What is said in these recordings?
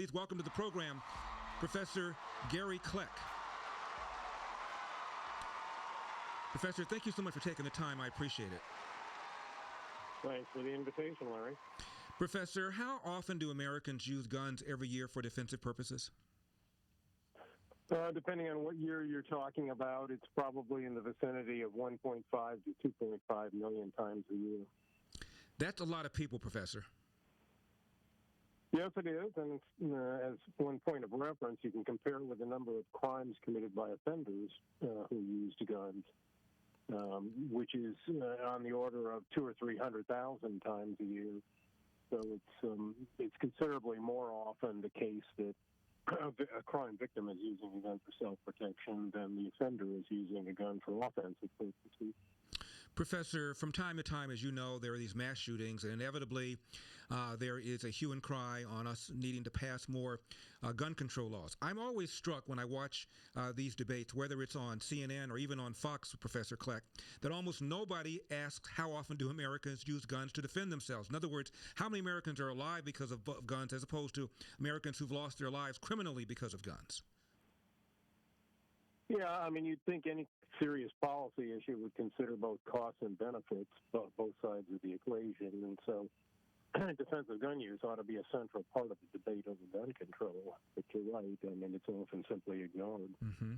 Please welcome to the program Professor Gary Kleck. Professor, thank you so much for taking the time. I appreciate it. Thanks for the invitation, Larry. Professor, how often do Americans use guns every year for defensive purposes? Depending on what year you're talking about, it's probably in the vicinity of 1.5 to 2.5 million times a year. That's a lot of people, Professor. Yes, it is, and as one point of reference, you can compare it with the number of crimes committed by offenders who used guns, which is on the order of 200,000 or 300,000 times a year. So it's considerably more often the case that a crime victim is using a gun for self-protection than the offender is using a gun for offensive purposes. Professor, from time to time, as you know, there are these mass shootings, and inevitably there is a hue and cry on us needing to pass more gun control laws. I'm always struck when I watch these debates, whether it's on CNN or even on Fox, Professor Kleck, that almost nobody asks how often do Americans use guns to defend themselves. In other words, how many Americans are alive because of guns as opposed to Americans who've lost their lives criminally because of guns? Yeah, I mean, you'd think any serious policy issue would consider both costs and benefits, both sides of the equation. And so defensive gun use ought to be a central part of the debate over gun control. But you're right. I mean, it's often simply ignored. Mm-hmm.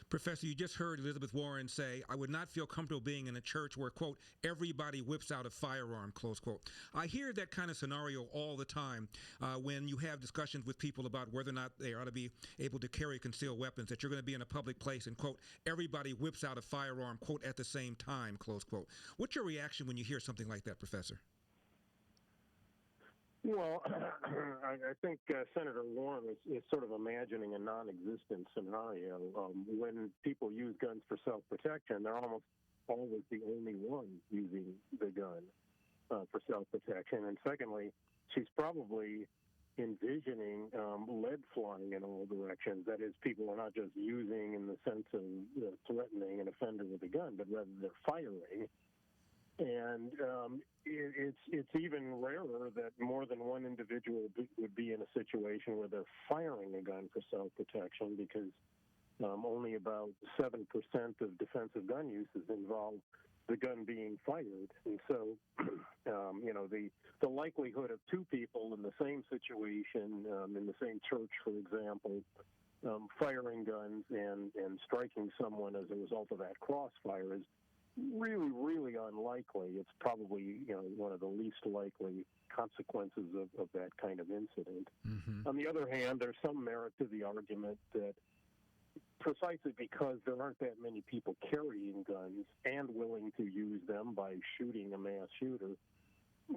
Professor, you just heard Elizabeth Warren say, I would not feel comfortable being in a church where, quote, everybody whips out a firearm, close quote. I hear that kind of scenario all the time when you have discussions with people about whether or not they ought to be able to carry concealed weapons, that you're going to be in a public place and, quote, everybody whips out a firearm, quote, at the same time, close quote. What's your reaction when you hear something like that, Professor? Well, I think Senator Warren is sort of imagining a non-existent scenario. When people use guns for self-protection, they're almost always the only one using the gun for self-protection. And secondly, she's probably envisioning lead flying in all directions. That is, people are not just using in the sense of threatening an offender with a gun, but rather they're firing. And it's even rarer that more than one individual would be in a situation where they're firing a gun for self-protection, because only about 7% of defensive gun uses involve the gun being fired. And so, the likelihood of two people in the same situation, in the same church, for example, firing guns and striking someone as a result of that crossfire is really, really unlikely. It's probably, one of the least likely consequences of that kind of incident. Mm-hmm. On the other hand, there's some merit to the argument that precisely because there aren't that many people carrying guns and willing to use them by shooting a mass shooter,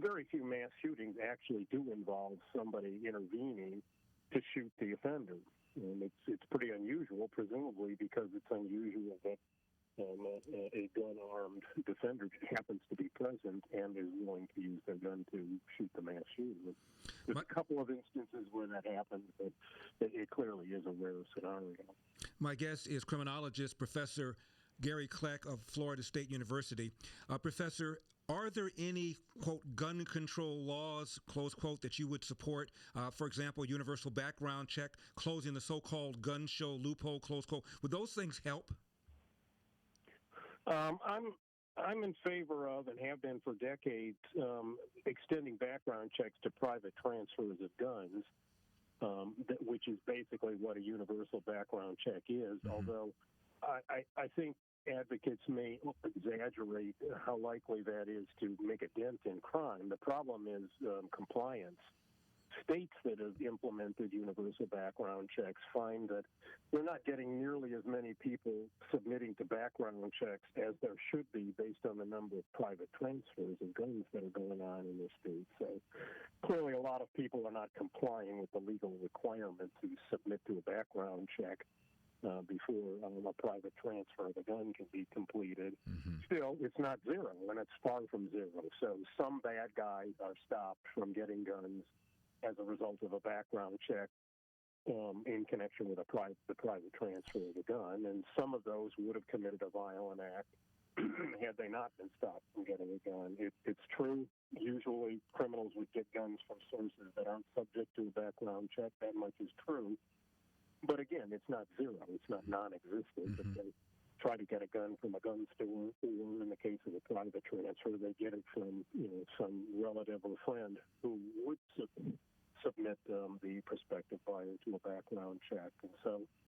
very few mass shootings actually do involve somebody intervening to shoot the offender. And it's pretty unusual, presumably because it's unusual that a gun-armed defender happens to be present and is willing to use their gun to shoot the mass shooter. There's a couple of instances where that happens, but it clearly is a rare scenario. My guest is criminologist Professor Gary Kleck of Florida State University. Professor, are there any, quote, gun control laws, close quote, that you would support? For example, universal background check, closing the so-called gun show loophole, close quote. Would those things help? I'm in favor of, and have been for decades, extending background checks to private transfers of guns, which is basically what a universal background check is. Mm-hmm. Although I think advocates may exaggerate how likely that is to make a dent in crime. The problem is compliance. States that have implemented universal background checks find that they're not getting nearly as many people submitting to background checks as there should be based on the number of private transfers of guns that are going on in the state. So clearly a lot of people are not complying with the legal requirement to submit to a background check before a private transfer of a gun can be completed. Mm-hmm. Still, it's not zero, and it's far from zero. So some bad guys are stopped from getting guns as a result of a background check in connection with the private transfer of the gun. And some of those would have committed a violent act had they not been stopped from getting a gun. It's true. Usually criminals would get guns from sources that aren't subject to a background check. That much is true. But again, it's not zero. It's not non-existent. If they try to get a gun from a gun store, or in the case of a private transfer, they get it from some relative or friend who would submit the prospective buyer to a background check. And so